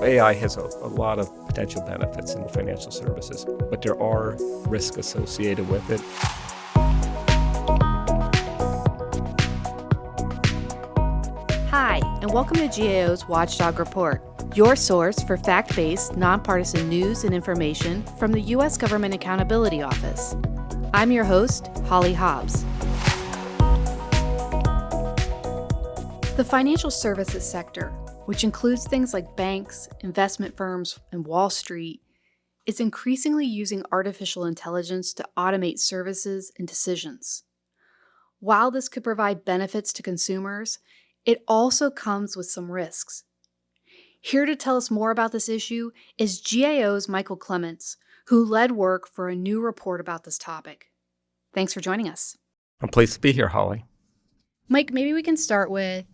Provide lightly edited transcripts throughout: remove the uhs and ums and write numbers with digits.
AI has a lot of potential benefits in financial services, but there are risks associated with it. Hi, and welcome to GAO's Watchdog Report, your source for fact-based, nonpartisan news and information from the U.S. Government Accountability Office. I'm your host, Holly Hobbs. The financial services sector, which includes things like banks, investment firms, and Wall Street, is increasingly using artificial intelligence to automate services and decisions. While this could provide benefits to consumers, it also comes with some risks. Here to tell us more about this issue is GAO's Michael Clements, who led work for a new report about this topic. Thanks for joining us. I'm pleased to be here, Holly. Mike, maybe we can start with,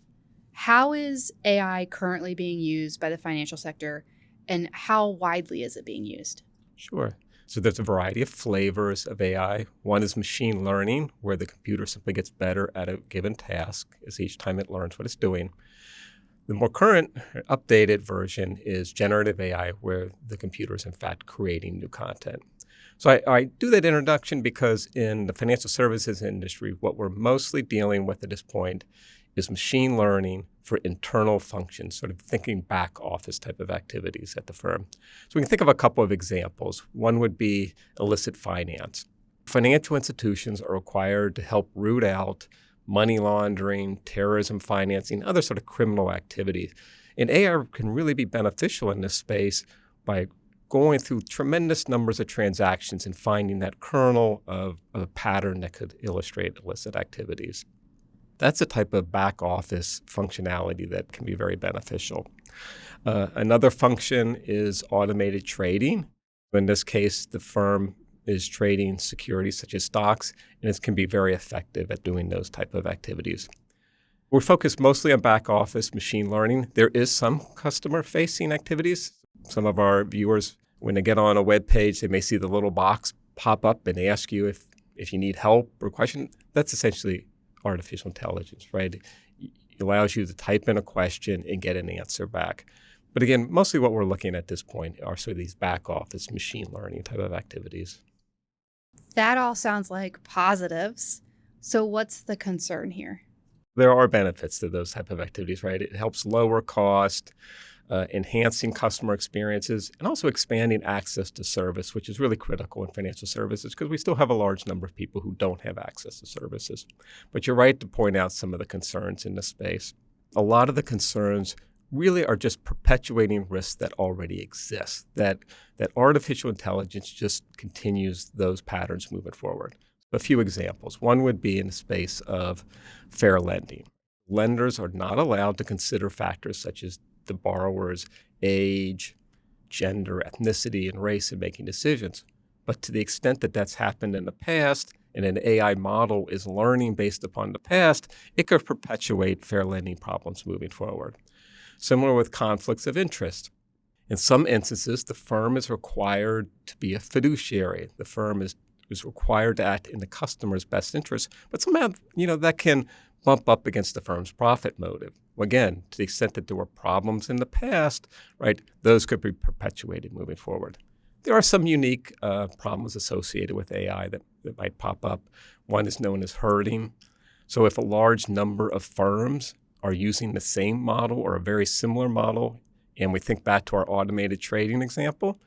how is AI currently being used by the financial sector, and how widely is it being used? Sure. So there's a variety of flavors of AI. One is machine learning, where the computer simply gets better at a given task as each time it learns what it's doing. The more current, updated version is generative AI, where the computer is in fact creating new content. So I do that introduction because in the financial services industry, what we're mostly dealing with at this point is machine learning for internal functions, sort of thinking back office type of activities at the firm. So we can think of a couple of examples. One would be illicit finance. Financial institutions are required to help root out money laundering, terrorism financing, other sort of criminal activities. And AI can really be beneficial in this space by going through tremendous numbers of transactions and finding that kernel of a pattern that could illustrate illicit activities. That's a type of back office functionality that can be very beneficial. Another function is automated trading. In this case, the firm is trading securities such as stocks, and it can be very effective at doing those type of activities. We're focused mostly on back office machine learning. There is some customer-facing activities. Some of our viewers, when they get on a web page, they may see the little box pop up and ask you if you need help or question. That's essentially artificial intelligence, right? It allows you to type in a question and get an answer back. But again, mostly what we're looking at this point are sort of these back office machine learning type of activities. That all sounds like positives. So what's the concern here? There are benefits to those type of activities, right? It helps lower cost, enhancing customer experiences, and also expanding access to service, which is really critical in financial services because we still have a large number of people who don't have access to services. But you're right to point out some of the concerns in this space. A lot of the concerns really are just perpetuating risks that already exist, that artificial intelligence just continues those patterns moving forward. A few examples. One would be in the space of fair lending. Lenders are not allowed to consider factors such as the borrower's age, gender, ethnicity, and race in making decisions. But to the extent that that's happened in the past and an AI model is learning based upon the past, it could perpetuate fair lending problems moving forward. Similar with conflicts of interest. In some instances, the firm is required to be a fiduciary. The firm is required to act in the customer's best interest, but somehow, that can bump up against the firm's profit motive. Again, to the extent that there were problems in the past, right, those could be perpetuated moving forward. There are some unique problems associated with AI that might pop up. One is known as herding. So if a large number of firms are using the same model or a very similar model, and we think back to our automated trading example,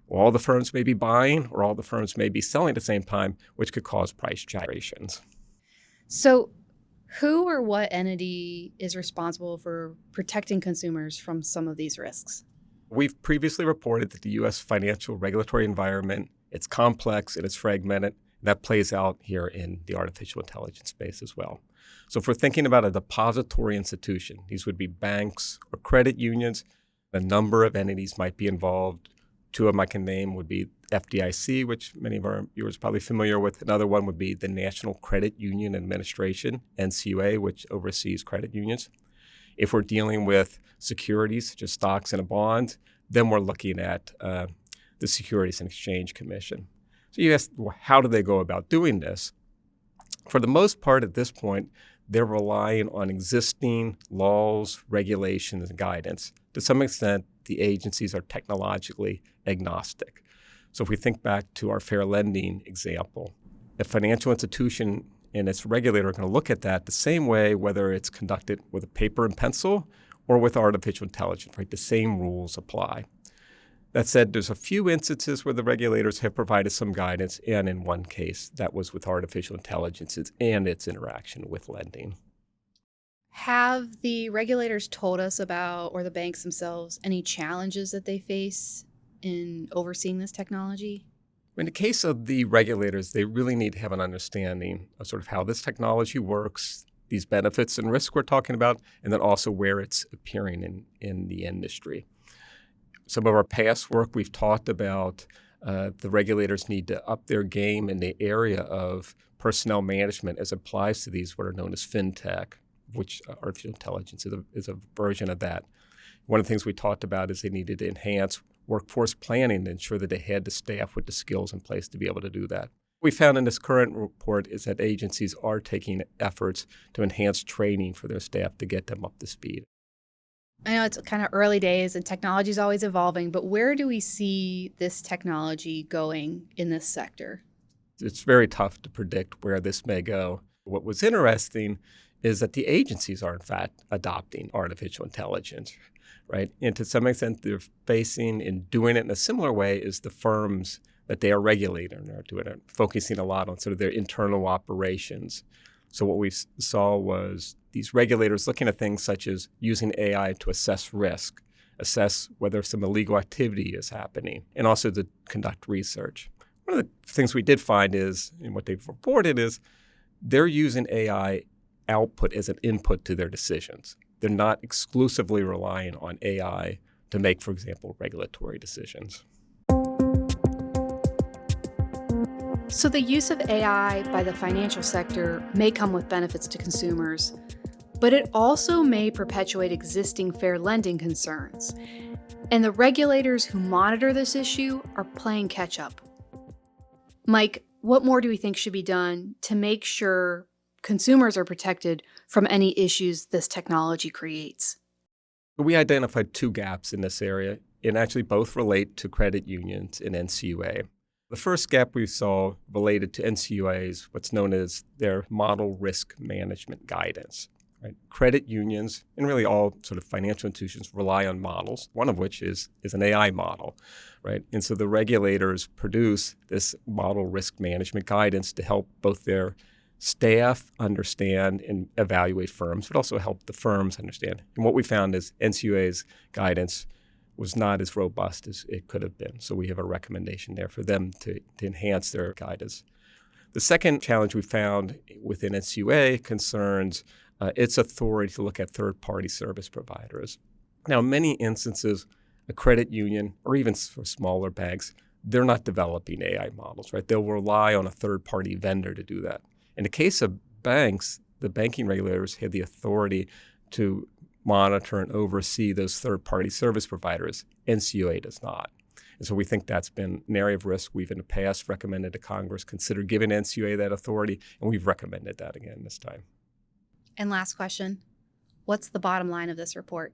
all the firms may be buying or all the firms may be selling at the same time, which could cause price gyrations. So who or what entity is responsible for protecting consumers from some of these risks? We've previously reported that the U.S. financial regulatory environment, it's complex and it's fragmented. That plays out here in the artificial intelligence space as well. So if we're thinking about a depository institution, these would be banks or credit unions. A number of entities might be involved. Two of them I can name would be FDIC, which many of our viewers are probably familiar with. Another one would be the National Credit Union Administration, NCUA, which oversees credit unions. If we're dealing with securities, such as stocks and a bond, then we're looking at the Securities and Exchange Commission. So you ask, well, how do they go about doing this? For the most part at this point, they're relying on existing laws, regulations, and guidance. To some extent, the agencies are technologically agnostic. So if we think back to our fair lending example, a financial institution and its regulator are going to look at that the same way, whether it's conducted with a paper and pencil or with artificial intelligence, right? The same rules apply. That said, there's a few instances where the regulators have provided some guidance, and in one case, that was with artificial intelligence and its interaction with lending. Have the regulators told us about, or the banks themselves, any challenges that they face in overseeing this technology? In the case of the regulators, they really need to have an understanding of sort of how this technology works, these benefits and risks we're talking about, and then also where it's appearing in the industry. Some of our past work, we've talked about the regulators need to up their game in the area of personnel management as it applies to these what are known as fintech, which artificial intelligence is a version of that. One of the things we talked about is they needed to enhance workforce planning to ensure that they had the staff with the skills in place to be able to do that. What we found in this current report is that agencies are taking efforts to enhance training for their staff to get them up to speed. I know it's kind of early days and technology is always evolving, but where do we see this technology going in this sector? It's very tough to predict where this may go. What was interesting is that the agencies are, in fact, adopting artificial intelligence, right? And to some extent, they're facing and doing it in a similar way as the firms that they are regulating and are doing it, focusing a lot on sort of their internal operations. So what we saw was these regulators looking at things such as using AI to assess risk, assess whether some illegal activity is happening, and also to conduct research. One of the things we did find is, and what they've reported is, they're using AI output as an input to their decisions. They're not exclusively relying on AI to make, for example, regulatory decisions. So the use of AI by the financial sector may come with benefits to consumers, but it also may perpetuate existing fair lending concerns. And the regulators who monitor this issue are playing catch up. Mike, what more do we think should be done to make sure consumers are protected from any issues this technology creates? We identified two gaps in this area, and actually both relate to credit unions and NCUA. The first gap we saw related to NCUA's, what's known as their model risk management guidance. Right? Credit unions and really all sort of financial institutions rely on models, one of which is an AI model, right? And so the regulators produce this model risk management guidance to help both their staff understand and evaluate firms, but also help the firms understand. And what we found is NCUA's guidance was not as robust as it could have been. So we have a recommendation there for them to enhance their guidance. The second challenge we found within NCUA concerns its authority to look at third-party service providers. Now, in many instances, a credit union or even for smaller banks, they're not developing AI models, right? They'll rely on a third-party vendor to do that. In the case of banks, the banking regulators have the authority to monitor and oversee those third-party service providers. NCUA does not. And so we think that's been an area of risk. We've in the past recommended to Congress consider giving NCUA that authority, and we've recommended that again this time. And last question, what's the bottom line of this report?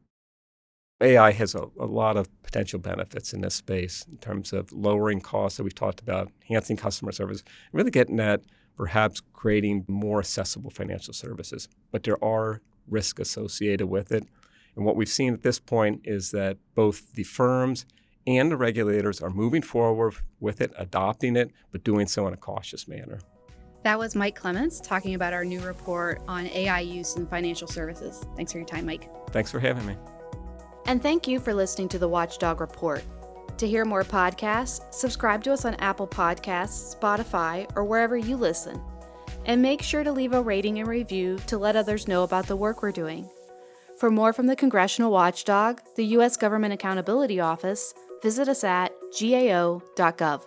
AI has a lot of potential benefits in this space in terms of lowering costs that we've talked about, enhancing customer service, and really getting at perhaps creating more accessible financial services. But there are risks associated with it. And what we've seen at this point is that both the firms and the regulators are moving forward with it, adopting it, but doing so in a cautious manner. That was Mike Clements talking about our new report on AI use in financial services. Thanks for your time, Mike. Thanks for having me. And thank you for listening to the Watchdog Report. To hear more podcasts, subscribe to us on Apple Podcasts, Spotify, or wherever you listen. And make sure to leave a rating and review to let others know about the work we're doing. For more from the Congressional Watchdog, the U.S. Government Accountability Office, visit us at gao.gov.